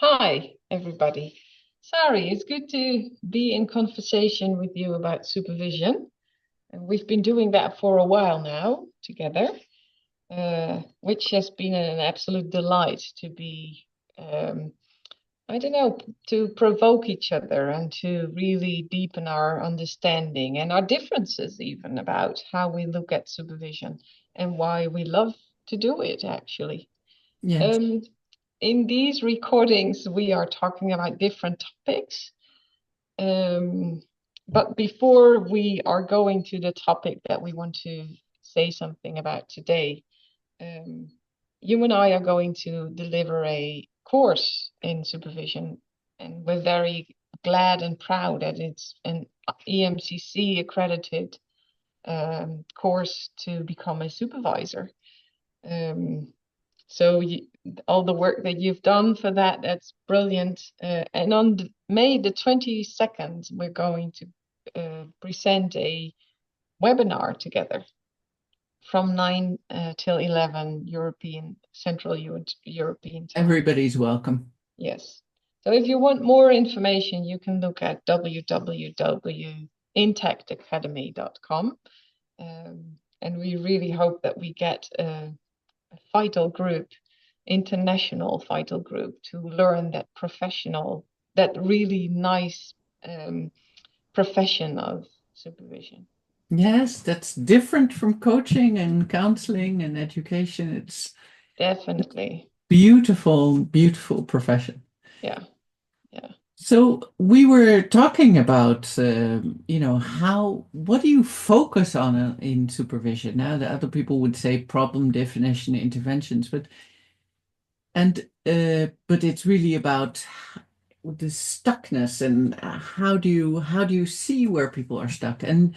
Hi, everybody. Sari, it's good to be in conversation with you about supervision. And we've been doing that for a while now together, which has been an absolute delight to be, um, I don't know, to provoke each other and to really deepen our understanding and our differences, even about how we look at supervision and why we love to do it, actually. Yes. Um, in these recordings, we are talking about different topics. Um, but before we are going to the topic that we want to say something about today, um, you and I are going to deliver a course in supervision, and we're very glad and proud that it's an EMCC accredited course to become a supervisor. Um, so all the work that you've done for that, that's brilliant. And on May the 22nd, we're going to present a webinar together from 9 till 11 Central European time. Everybody's welcome. Yes. So if you want more information, you can look at www.intactacademy.com. And we really hope that we get vital group, international vital group, to learn that that really nice profession of supervision. Yes, that's different from coaching and counseling and education. It's Definitely. beautiful, beautiful profession. Yeah. Yeah. So we were talking about, what do you focus on in supervision? Now, the other people would say problem definition, interventions, but it's really about the stuckness and how do you see where people are stuck? And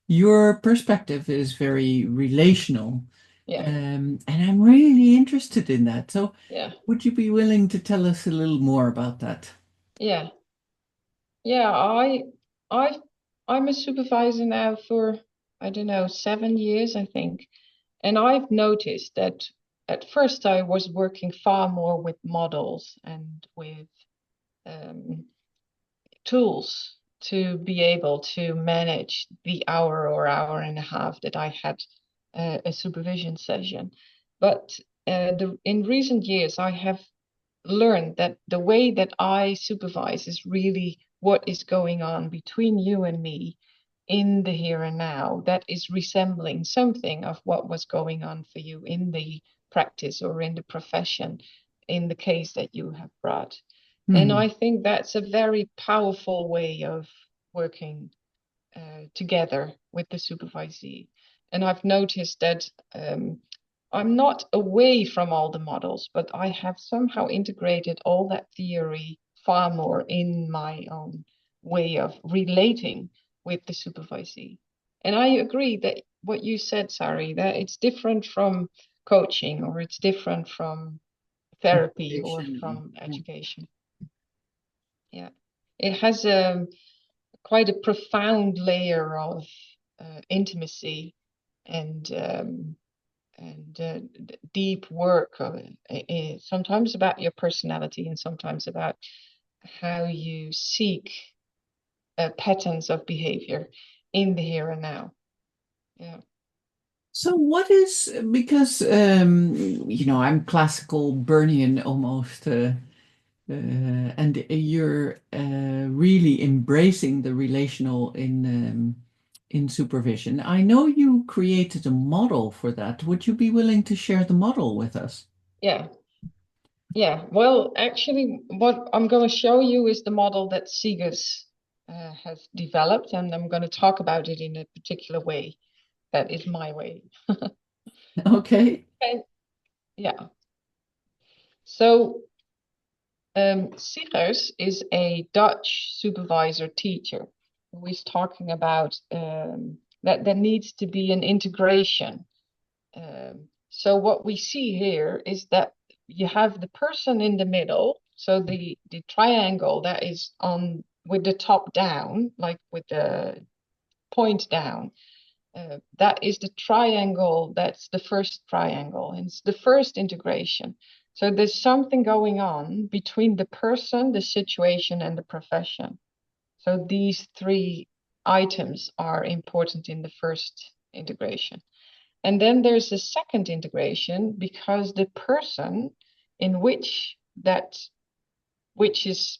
your perspective is very relational, Yeah. and I'm really interested in that. So, Yeah. would you be willing to tell us a little more about that? Yeah. Yeah. I I'm a supervisor now for, I don't know, 7 years, I think. And I've noticed that at first I was working far more with models and with um, tools to be able to manage the hour or hour and a half that I had a supervision session. But in recent years, I have learned that the way that I supervise is really what is going on between you and me in the here and now, that is resembling something of what was going on for you in the practice or in the profession in the case that you have brought. And Hmm. I think that's a very powerful way of working together with the supervisee. And I've noticed that I'm not away from all the models, but I have somehow integrated all that theory far more in my own way of relating with the supervisee. And I agree that what you said, Sari, that it's different from coaching or it's different from therapy or Education. from education. Yeah. It has quite a profound layer of intimacy and deep work, sometimes about your personality and sometimes about how you seek patterns of behavior in the here and now. Yeah, So what is because I'm classical Bernian almost, and you're really embracing the relational in supervision. I know you created a model for that. Would you be willing to share the model with us? yeah, yeah. Well, actually, what I'm going to show you is the model that Seegers has developed, and I'm going to talk about it in a particular way. That is my way. Okay. Okay. Yeah. So Siegers is a Dutch supervisor teacher who is talking about that there needs to be an integration. So what we see here is that you have the person in the middle, so the triangle that is on with the top down, like with the point down. That is the triangle. That's the first triangle, and it's the first integration. So there's something going on between the person, the situation, and the profession. So these three items are important in the first integration. And then there's a second integration because the person in which is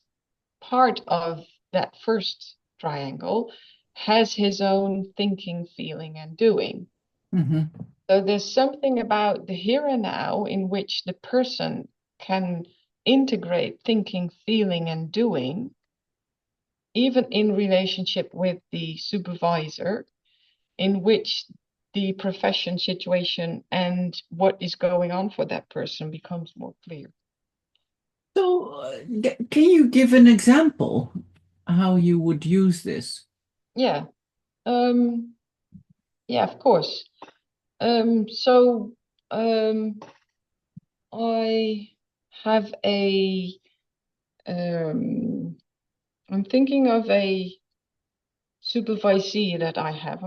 part of that first triangle has his own thinking, feeling, and doing. Mm-hmm. So there's something about the here and now in which the person can integrate thinking, feeling, and doing, even in relationship with the supervisor, in which the profession situation and what is going on for that person becomes more clear. So, can you give an example how you would use this? Yeah, yeah, of course. So I have um, I'm thinking of a supervisee that I have.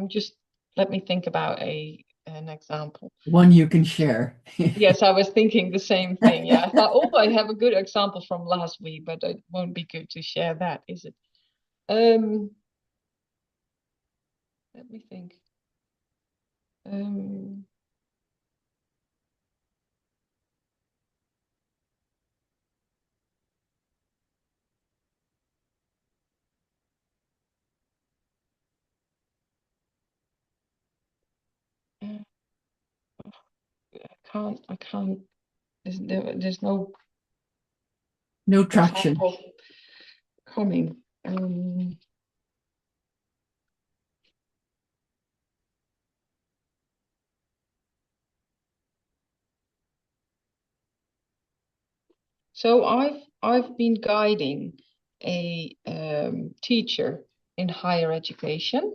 Let me think about an example. One you can share. Yes, I was thinking the same thing. Yeah, I thought, oh, I have a good example from last week, but it won't be good to share that, is it? Um, Let me think. Um, I I can't. There's no No traction. example coming. So I've been guiding a teacher in higher education,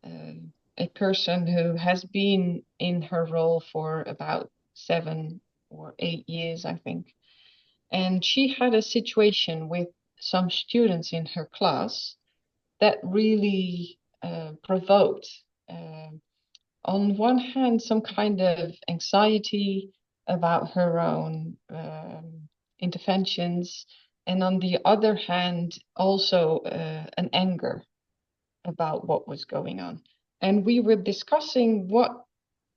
a person who has been in her role for about 7 or 8 years, I think. And she had a situation with some students in her class that really provoked, on one hand, some kind of anxiety about her own interventions, and on the other hand, also an anger about what was going on. And we were discussing what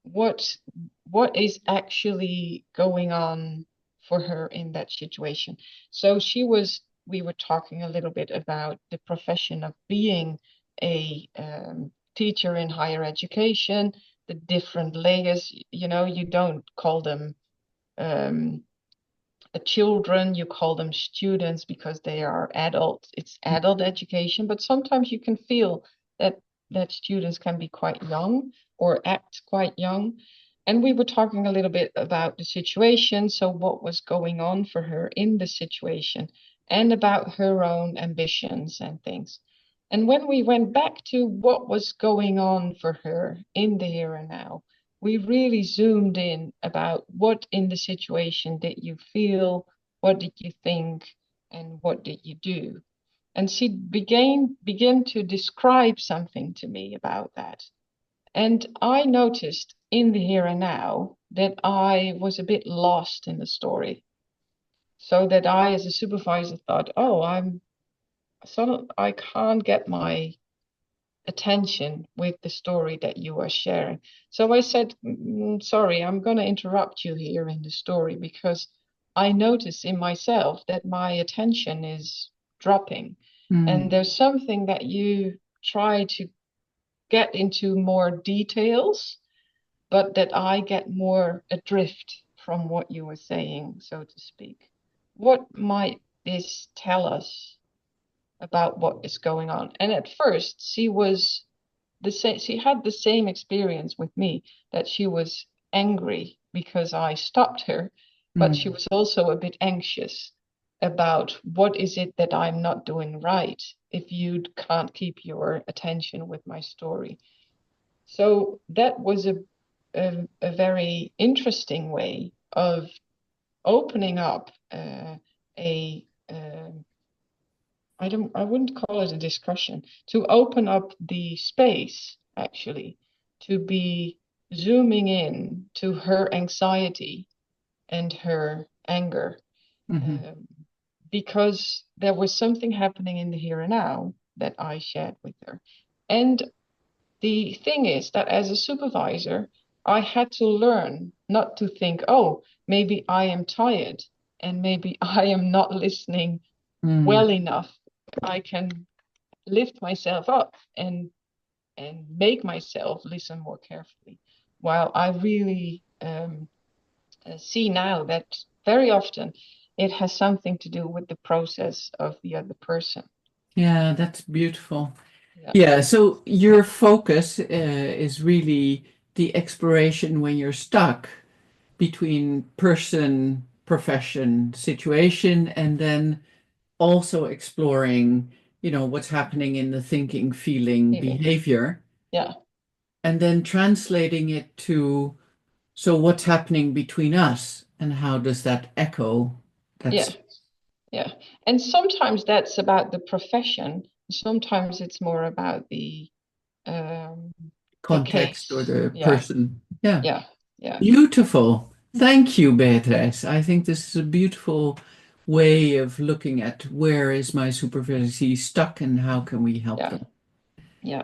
what is actually going on for her in that situation. So we were talking a little bit about the profession of being a teacher in higher education, the different layers. You don't call them um, children, you call them students because they are adults. It's adult education, but sometimes you can feel that students can be quite young or act quite young. And we were talking a little bit about the situation, so what was going on for her in the situation, and about her own ambitions and things. And when we went back to what was going on for her in the here and now, we really zoomed in about what in the situation did you feel, what did you think, and what did you do. And she began to describe something to me about that. And I noticed in the here and now that I was a bit lost in the story. So that I, as a supervisor, thought, oh, I can't get my attention with the story that you are sharing. So I said, sorry, I'm going to interrupt you here in the story because I notice in myself that my attention is dropping. And Mm. there's something that you try to get into more details, but that I get more adrift from what you were saying, so to speak. What might this tell us about what is going on? And at first, she had the same experience with me, that she was angry because I stopped her, but she Mm. was also a bit anxious about what is it that I'm not doing right if you can't keep your attention with my story. So that was a very interesting way of opening up a I wouldn't call it a discussion, to open up the space actually, to be zooming in to her anxiety and her anger, Hmm. um, because there was something happening in the here and now that I shared with her. And the thing is that as a supervisor, I had to learn not to think, oh, maybe I am tired and maybe I am not listening Mm. well enough. I can lift myself up and make myself listen more carefully. While I really see now that very often it has something to do with the process of the other person. Yeah, that's beautiful. Yeah, Yeah, so your focus is really the exploration when you're stuck between person, profession, situation, and then also exploring, what's happening in the thinking, feeling, feeling. behavior, Yeah, and then translating it to, so what's happening between us and how does that echo? yeah, That's yeah. And sometimes that's about the profession. Sometimes it's more about um, the context or case. the Yeah, person. Yeah. yeah, yeah, Beautiful. Thank you, Beatrice. I think this is a beautiful way of looking at where is my supervisee stuck and how can we help yeah, them. yeah.